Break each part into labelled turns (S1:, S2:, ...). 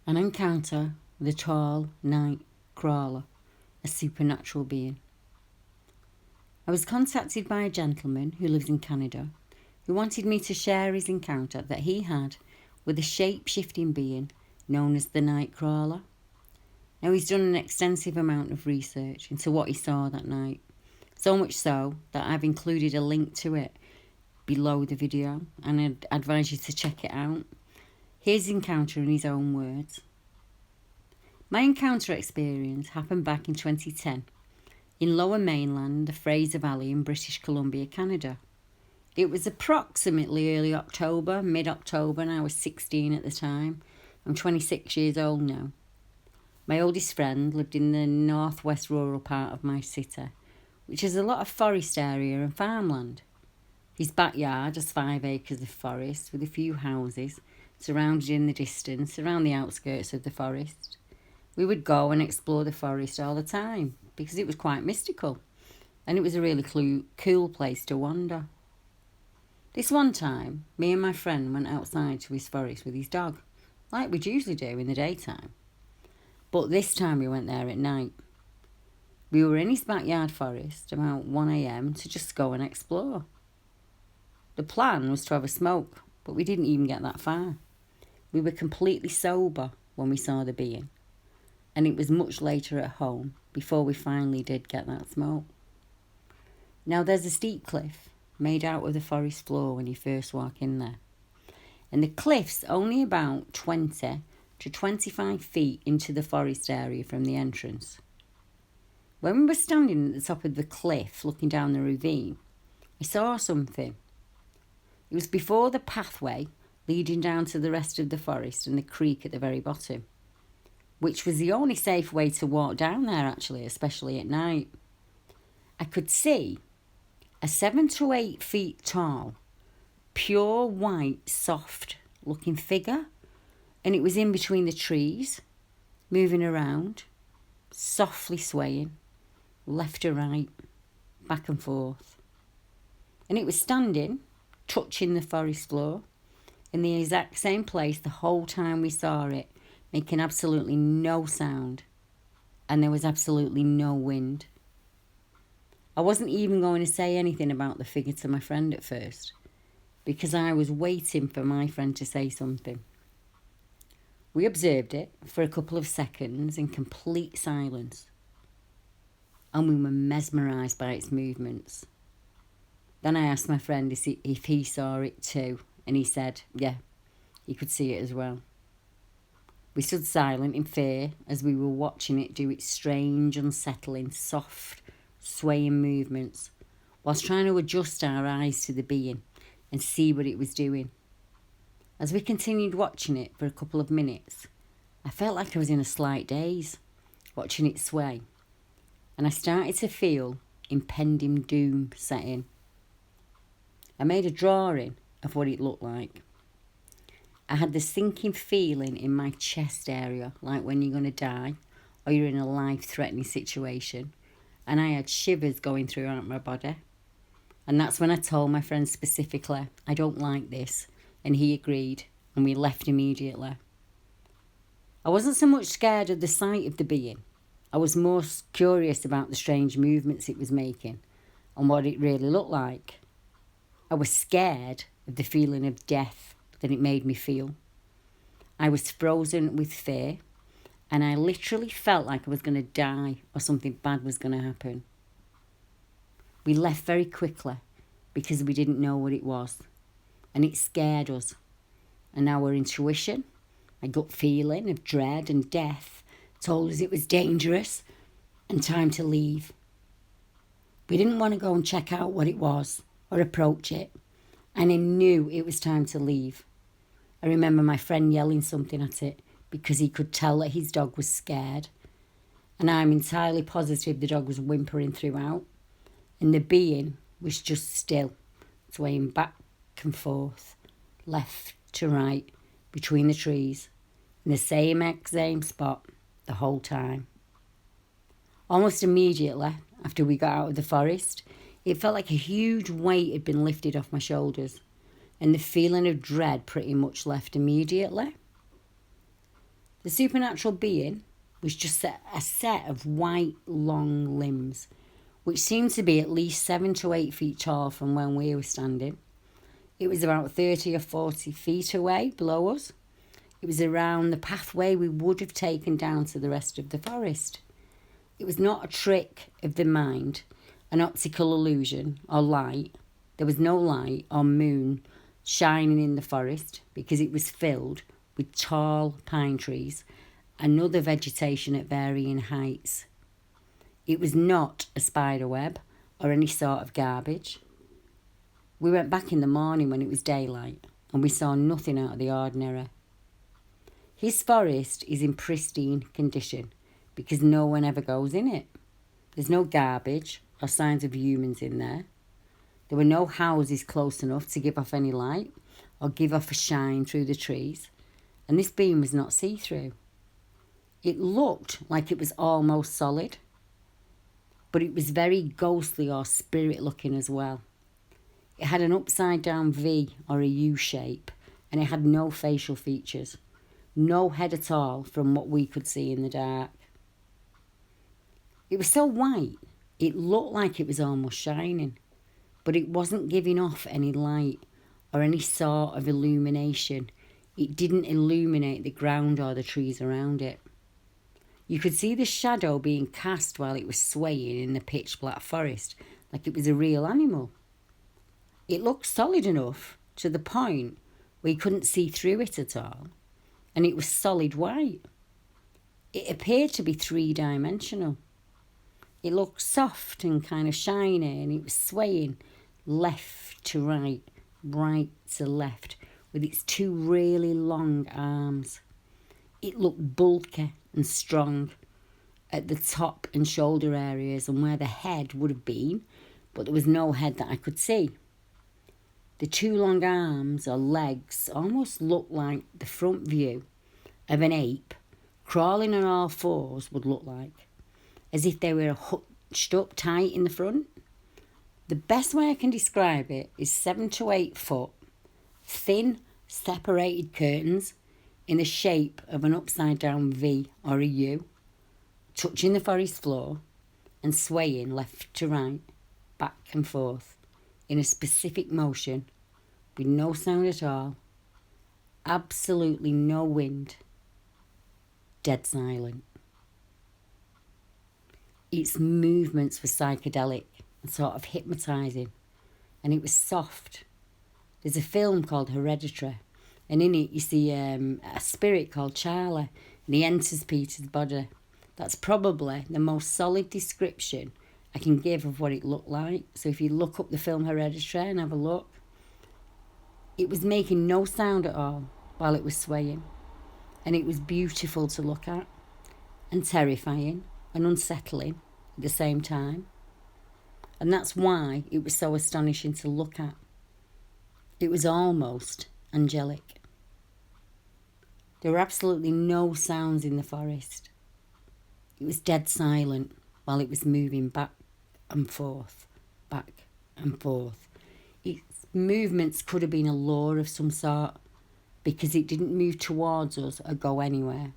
S1: An encounter with a tall night crawler, a supernatural being. I was contacted by a gentleman who lives in Canada who wanted me to share his encounter that he had with a shape-shifting being known as the night crawler. Now, he's done an extensive amount of research into what he saw that night, so much so that I've included a link to it below the video, and I'd advise you to check it out. Here's his encounter in his own words. My encounter experience happened back in 2010 in Lower Mainland, the Fraser Valley in British Columbia, Canada. It was approximately early October, mid-October, and I was 16 at the time. I'm 26 years old now. My oldest friend lived in the northwest rural part of my city, which has a lot of forest area and farmland. His backyard has 5 acres of forest with a few houses surrounded in the distance around the outskirts of the forest. We would go and explore the forest all the time because it was quite mystical and it was a really cool place to wander. This one time, me and my friend went outside to his forest with his dog, like we'd usually do in the daytime. But this time we went there at night. We were in his backyard forest about 1 a.m. to just go and explore. The plan was to have a smoke, but we didn't even get that far. We were completely sober when we saw the being, and it was much later at home before we finally did get that smoke. Now, there's a steep cliff made out of the forest floor when you first walk in there, and the cliff's only about 20 to 25 feet into the forest area from the entrance. When we were standing at the top of the cliff looking down the ravine, I saw something. It was before the pathway leading down to the rest of the forest and the creek at the very bottom, which was the only safe way to walk down there actually, especially at night. I could see a 7 to 8 feet tall, pure white, soft looking figure, and it was in between the trees, moving around, softly swaying, left to right, back and forth. And it was standing, touching the forest floor, in the exact same place the whole time we saw it, making absolutely no sound, and there was absolutely no wind. I wasn't even going to say anything about the figure to my friend at first, because I was waiting for my friend to say something. We observed it for a couple of seconds in complete silence, and we were mesmerised by its movements. Then I asked my friend if he saw it too, and he said, yeah, he could see it as well. We stood silent in fear as we were watching it do its strange, unsettling, soft, swaying movements, whilst trying to adjust our eyes to the being and see what it was doing. As we continued watching it for a couple of minutes, I felt like I was in a slight daze, watching it sway, and I started to feel impending doom set in. I made a drawing of what it looked like. I had the sinking feeling in my chest area, like when you're going to die or you're in a life-threatening situation, and I had shivers going throughout my body. And that's when I told my friend specifically, I don't like this, and he agreed, and we left immediately. I wasn't so much scared of the sight of the being. I was more curious about the strange movements it was making and what it really looked like. I was scared of the feeling of death that it made me feel. I was frozen with fear, and I literally felt like I was going to die or something bad was going to happen. We left very quickly because we didn't know what it was, and it scared us. And our intuition, my gut feeling of dread and death, told us it was dangerous and time to leave. We didn't want to go and check out what it was or approach it, and I knew it was time to leave. I remember my friend yelling something at it because he could tell that his dog was scared, and I'm entirely positive the dog was whimpering throughout, and the being was just still, swaying back and forth, left to right, between the trees, in the same exact spot the whole time. Almost immediately after we got out of the forest, it felt like a huge weight had been lifted off my shoulders, and the feeling of dread pretty much left immediately. The supernatural being was just a set of white, long limbs, which seemed to be at least 7 to 8 feet tall from when we were standing. It was about 30 or 40 feet away below us. It was around the pathway we would have taken down to the rest of the forest. It was not a trick of the mind, an optical illusion or light. There was no light or moon shining in the forest because it was filled with tall pine trees and other vegetation at varying heights. It was not a spider web or any sort of garbage. We went back in the morning when it was daylight and we saw nothing out of the ordinary. His forest is in pristine condition because no one ever goes in it. There's no garbage or signs of humans in there. There were no houses close enough to give off any light or give off a shine through the trees, and this beam was not see-through. It looked like it was almost solid, but it was very ghostly or spirit-looking as well. It had an upside-down V or a U shape, and it had no facial features, no head at all from what we could see in the dark. It was so white, it looked like it was almost shining, but it wasn't giving off any light or any sort of illumination. It didn't illuminate the ground or the trees around it. You could see the shadow being cast while it was swaying in the pitch black forest like it was a real animal. It looked solid enough to the point where you couldn't see through it at all, and it was solid white. It appeared to be 3-dimensional. It looked soft and kind of shiny, and it was swaying left to right, right to left, with its 2 really long arms. It looked bulky and strong at the top and shoulder areas and where the head would have been, but there was no head that I could see. The 2 long arms or legs almost looked like the front view of an ape crawling on all fours would look like, as if they were hunched up tight in the front. The best way I can describe it is 7 to 8 foot, thin, separated curtains in the shape of an upside-down V or a U, touching the forest floor and swaying left to right, back and forth, in a specific motion, with no sound at all, absolutely no wind, dead silent. Its movements were psychedelic and sort of hypnotising, and it was soft. There's a film called Hereditary, and in it you see a spirit called Charlie, and he enters Peter's body. That's probably the most solid description I can give of what it looked like. So if you look up the film Hereditary and have a look, it was making no sound at all while it was swaying, and it was beautiful to look at, and terrifying and unsettling at the same time. And that's why it was so astonishing to look at. It was almost angelic. There were absolutely no sounds in the forest. It was dead silent while it was moving back and forth, back and forth. Its movements could have been a law of some sort, because it didn't move towards us or go anywhere.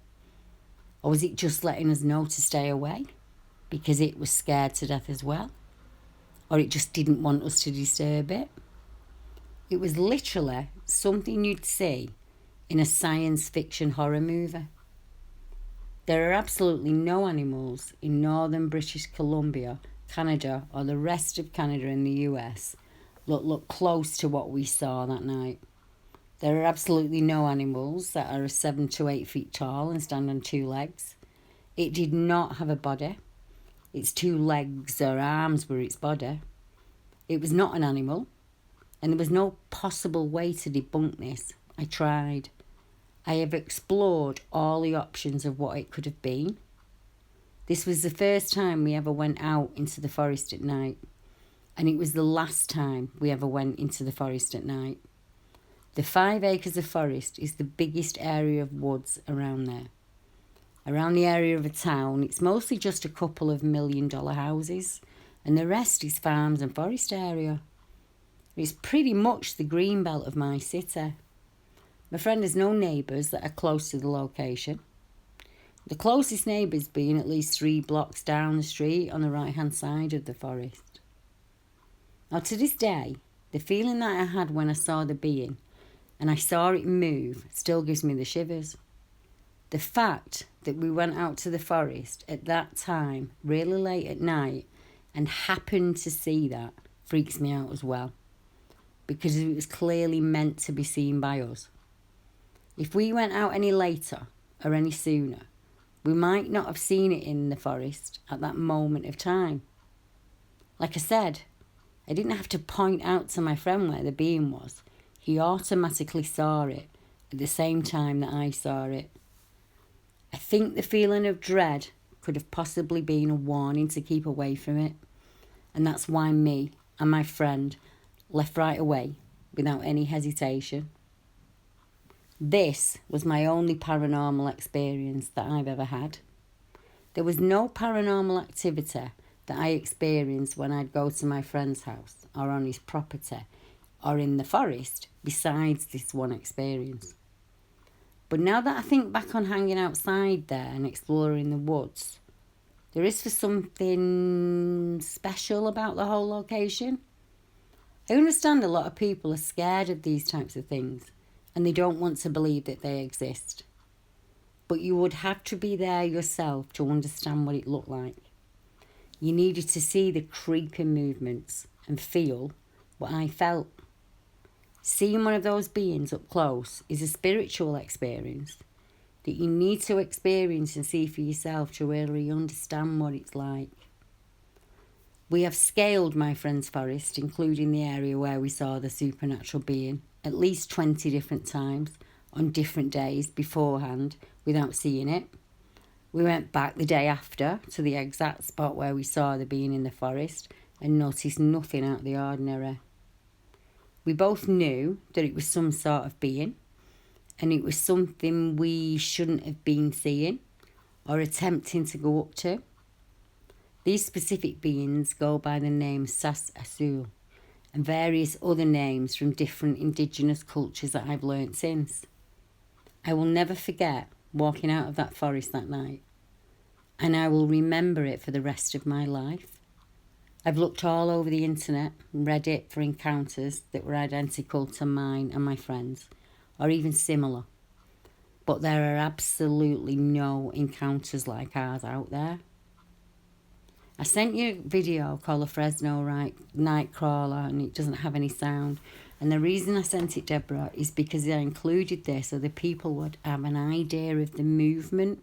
S1: Or was it just letting us know to stay away because it was scared to death as well? Or it just didn't want us to disturb it? It was literally something you'd see in a science fiction horror movie. There are absolutely no animals in northern British Columbia, Canada, or the rest of Canada and the US that look close to what we saw that night. There are absolutely no animals that are 7 to 8 feet tall and stand on 2 legs. It did not have a body. Its 2 legs or arms were its body. It was not an animal, and there was no possible way to debunk this. I tried. I have explored all the options of what it could have been. This was the first time we ever went out into the forest at night, and it was the last time we ever went into the forest at night. The 5 acres of forest is the biggest area of woods around there. Around the area of a town, it's mostly just a couple of $1 million houses, and the rest is farms and forest area. It's pretty much the green belt of my city. My friend has no neighbours that are close to the location. the closest neighbours being at least 3 blocks down the street on the right-hand side of the forest. Now, to this day, the feeling that I had when I saw the being and I saw it move still gives me the shivers. The fact that we went out to the forest at that time, really late at night, and happened to see that freaks me out as well, because it was clearly meant to be seen by us. If we went out any later or any sooner, we might not have seen it in the forest at that moment of time. Like I said, I didn't have to point out to my friend where the being was. He automatically saw it at the same time that I saw it. I think the feeling of dread could have possibly been a warning to keep away from it. And that's why me and my friend left right away without any hesitation. This was my only paranormal experience that I've ever had. There was no paranormal activity that I experienced when I'd go to my friend's house or on his property or in the forest besides this one experience. But now that I think back on hanging outside there and exploring the woods, there is something special about the whole location. I understand a lot of people are scared of these types of things and they don't want to believe that they exist. But you would have to be there yourself to understand what it looked like. You needed to see the creeping movements and feel what I felt. Seeing one of those beings up close is a spiritual experience that you need to experience and see for yourself to really understand what it's like. We have scaled my friend's forest, including the area where we saw the supernatural being, at least 20 different times on different days beforehand without seeing it. We went back the day after to the exact spot where we saw the being in the forest and noticed nothing out of the ordinary. We both knew that it was some sort of being and it was something we shouldn't have been seeing or attempting to go up to. These specific beings go by the name Sisiutl and various other names from different indigenous cultures that I've learnt since. I will never forget walking out of that forest that night, and I will remember it for the rest of my life. I've looked all over the internet and Reddit for encounters that were identical to mine and my friends, or even similar, but there are absolutely no encounters like ours out there. I sent you a video called the Fresno Night Crawler, and it doesn't have any sound. And the reason I sent it, Deborah, is because I included this so the people would have an idea of the movement.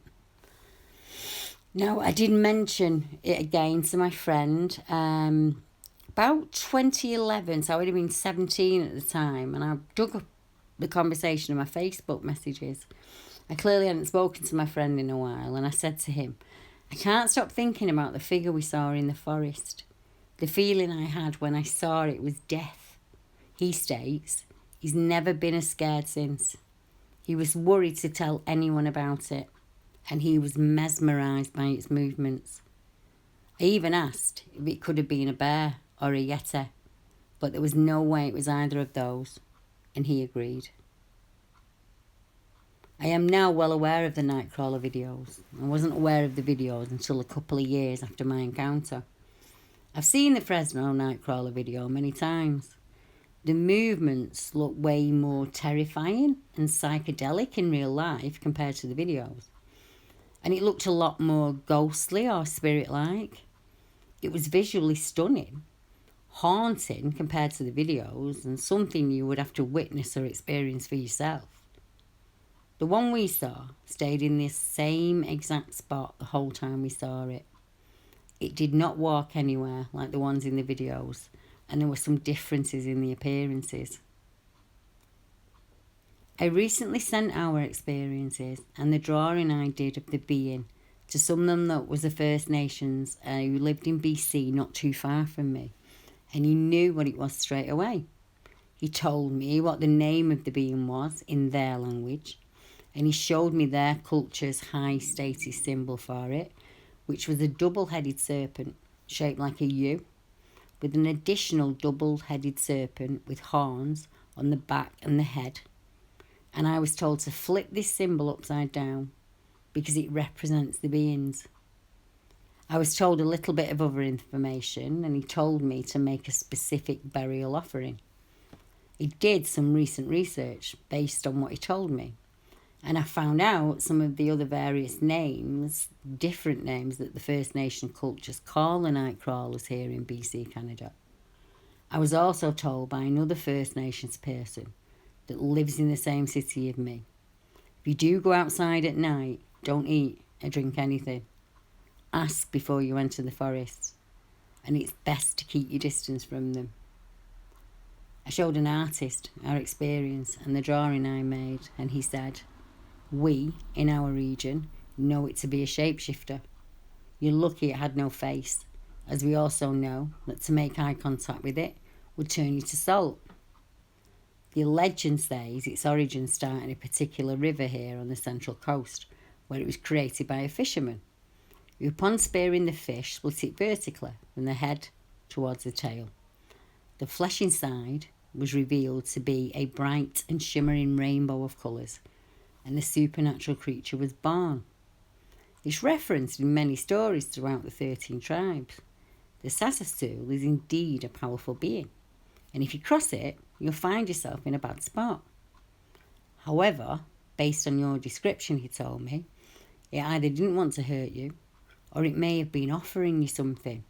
S1: Now, I did mention it again to my friend about 2011, so I would have been 17 at the time, and I dug up the conversation in my Facebook messages. I clearly hadn't spoken to my friend in a while, and I said to him, I can't stop thinking about the figure we saw in the forest. The feeling I had when I saw it was death. He states he's never been as scared since. He was worried to tell anyone about it, and he was mesmerised by its movements. I even asked if it could have been a bear or a yeti, but there was no way it was either of those, and he agreed. I am now well aware of the Nightcrawler videos. I wasn't aware of the videos until a couple of years after my encounter. I've seen the Fresno Nightcrawler video many times. The movements look way more terrifying and psychedelic in real life compared to the videos. And it looked a lot more ghostly or spirit-like. It was visually stunning, haunting compared to the videos, and something you would have to witness or experience for yourself. The one we saw stayed in this same exact spot the whole time we saw it. It did not walk anywhere like the ones in the videos, and there were some differences in the appearances. I recently sent our experiences and the drawing I did of the being to someone that was a First Nations who lived in BC not too far from me, and he knew what it was straight away. He told me what the name of the being was in their language, and he showed me their culture's high status symbol for it, which was a double-headed serpent shaped like a U, with an additional double-headed serpent with horns on the back and the head. And I was told to flip this symbol upside down, because it represents the beings. I was told a little bit of other information, and he told me to make a specific burial offering. He did some recent research based on what he told me, and I found out some of the other various names, different names that the First Nation cultures call the night crawlers here in BC, Canada. I was also told by another First Nations person that lives in the same city as me, if you do go outside at night, don't eat or drink anything. Ask before you enter the forest, and it's best to keep your distance from them. I showed an artist our experience and the drawing I made, and he said, "We, in our region, know it to be a shapeshifter. You're lucky it had no face, as we also know that to make eye contact with it would turn you to salt." The legend says its origins start in a particular river here on the central coast, where it was created by a fisherman, who upon spearing the fish split it vertically from the head towards the tail. The flesh inside was revealed to be a bright and shimmering rainbow of colours, and the supernatural creature was born. It's referenced in many stories throughout the 13 tribes. The Sisiutl is indeed a powerful being, and if you cross it, you'll find yourself in a bad spot. However, based on your description, he told me, it either didn't want to hurt you, or it may have been offering you something.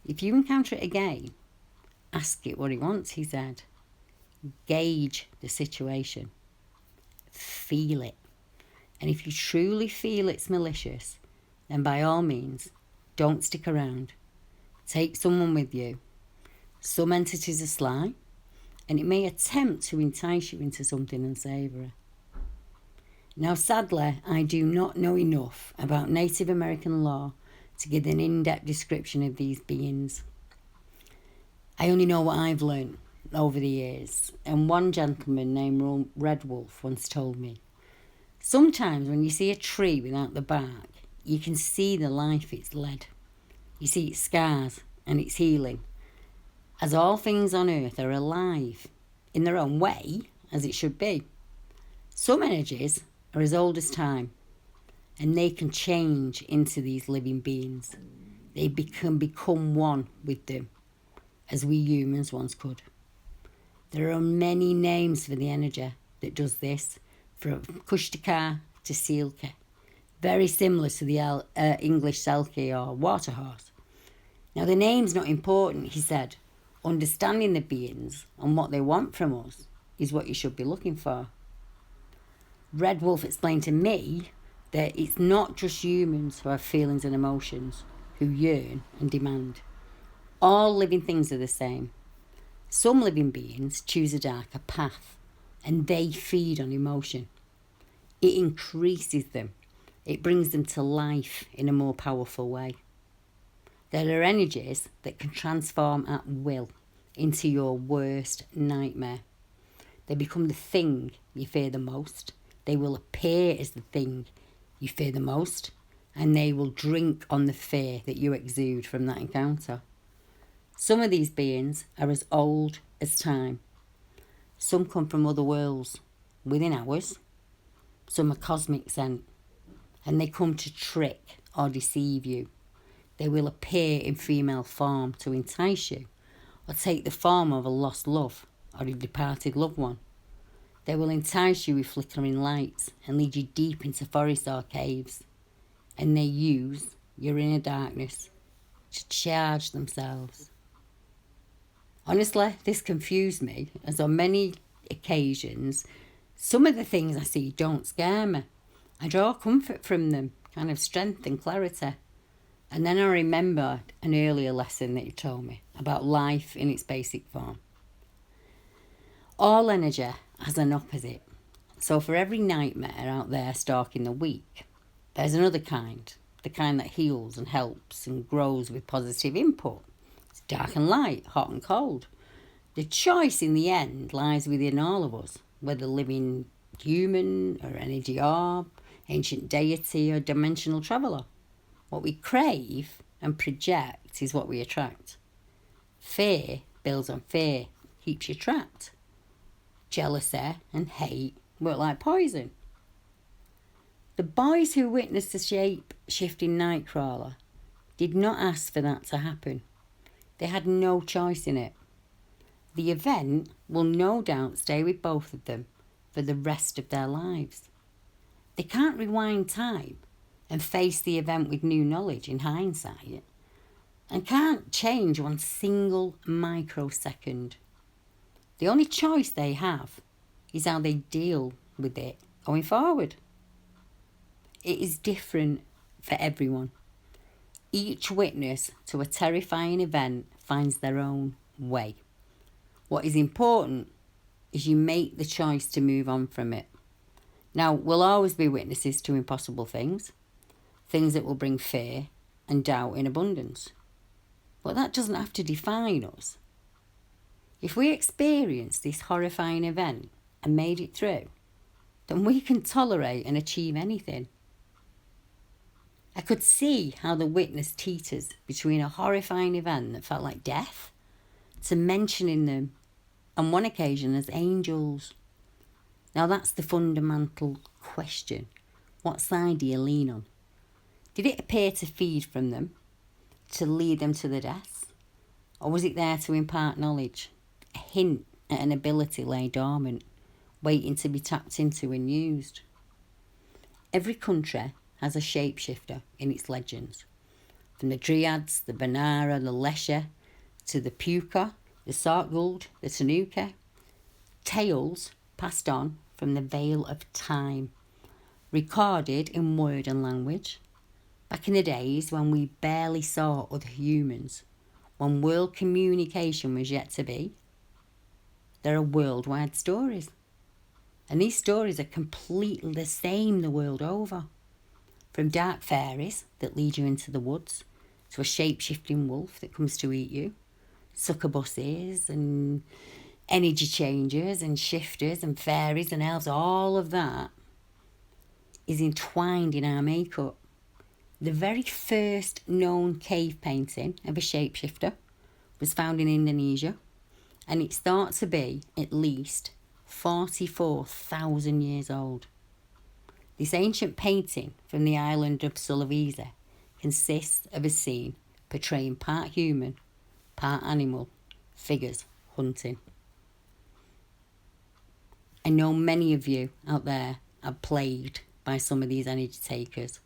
S1: If you encounter it again, ask it what it wants, he said. Gauge the situation. Feel it. And if you truly feel it's malicious, then by all means, don't stick around. Take someone with you. Some entities are sly, and it may attempt to entice you into something unsavoury. Now, sadly, I do not know enough about Native American law to give an in-depth description of these beings. I only know what I've learned over the years, and one gentleman named Red Wolf once told me, sometimes when you see a tree without the bark, you can see the life it's led. You see its scars and its healing, as all things on earth are alive in their own way, as it should be. Some energies are as old as time, and they can change into these living beings. They can become one with them, as we humans once could. There are many names for the energy that does this, from Kushtikar to Sealke, very similar to the English Selkie or water horse. Now, the name's not important, he said. Understanding the beings and what they want from us is what you should be looking for. Red Wolf explained to me that it's not just humans who have feelings and emotions, who yearn and demand. All living things are the same. Some living beings choose a darker path, and they feed on emotion. It increases them. It brings them to life in a more powerful way. There are energies that can transform at will into your worst nightmare. They become the thing you fear the most. They will appear as the thing you fear the most, and they will drink on the fear that you exude from that encounter. Some of these beings are as old as time. Some come from other worlds within ours. Some are cosmic sent, and they come to trick or deceive you. They will appear in female form to entice you, or take the form of a lost love or a departed loved one. They will entice you with flickering lights and lead you deep into forests or caves, and they use your inner darkness to charge themselves. Honestly, this confused me, as on many occasions, some of the things I see don't scare me. I draw comfort from them, kind of strength and clarity. And then I remembered an earlier lesson that you told me about life in its basic form. All energy has an opposite. So for every nightmare out there stalking the weak, there's another kind, the kind that heals and helps and grows with positive input. It's dark and light, hot and cold. The choice in the end lies within all of us, whether living human or energy orb, ancient deity or dimensional traveller. What we crave and project is what we attract. Fear builds on fear, keeps you trapped. Jealousy and hate work like poison. The boys who witnessed the shape-shifting nightcrawler did not ask for that to happen. They had no choice in it. The event will no doubt stay with both of them for the rest of their lives. They can't rewind time and face the event with new knowledge in hindsight, and can't change one single microsecond. The only choice they have is how they deal with it going forward. It is different for everyone. Each witness to a terrifying event finds their own way. What is important is you make the choice to move on from it. Now, we'll always be witnesses to impossible things that will bring fear and doubt in abundance. But that doesn't have to define us. If we experience this horrifying event and made it through, then we can tolerate and achieve anything. I could see how the witness teeters between a horrifying event that felt like death to mentioning them on one occasion as angels. Now that's the fundamental question. What side do you lean on? Did it appear to feed from them, to lead them to the deaths? Or was it there to impart knowledge, a hint at an ability lay dormant, waiting to be tapped into and used? Every country has a shapeshifter in its legends. From the Dryads, the Banara, the Lesher, to the Puka, the Sartguld, the Tanuka. Tales passed on from the veil of time, recorded in word and language. Back in the days when we barely saw other humans, when world communication was yet to be, there are worldwide stories. And these stories are completely the same the world over. From dark fairies that lead you into the woods, to a shape-shifting wolf that comes to eat you, succubuses and energy changers and shifters and fairies and elves, all of that is entwined in our makeup. The very first known cave painting of a shapeshifter was found in Indonesia, and it's thought to be at least 44,000 years old. This ancient painting from the island of Sulawesi consists of a scene portraying part human, part animal figures hunting. I know many of you out there are plagued by some of these energy takers.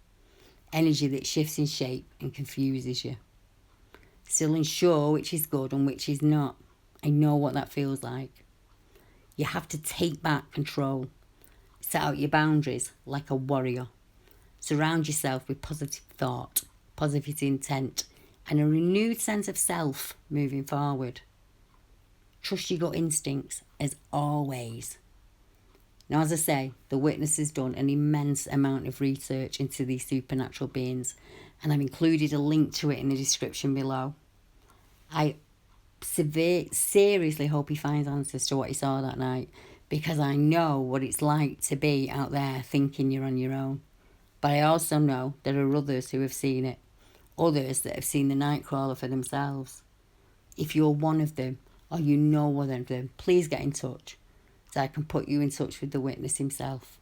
S1: Energy that shifts in shape and confuses you. Still unsure which is good and which is not. I know what that feels like. You have to take back control. Set out your boundaries like a warrior. Surround yourself with positive thought, positive intent, and a renewed sense of self moving forward. Trust your gut instincts as always. Now, as I say, the witness has done an immense amount of research into these supernatural beings, and I've included a link to it in the description below. I seriously hope he finds answers to what he saw that night, because I know what it's like to be out there thinking you're on your own. But I also know there are others who have seen it, others that have seen the Nightcrawler for themselves. If you're one of them, or you know one of them, please get in touch, so I can put you in touch with the witness himself.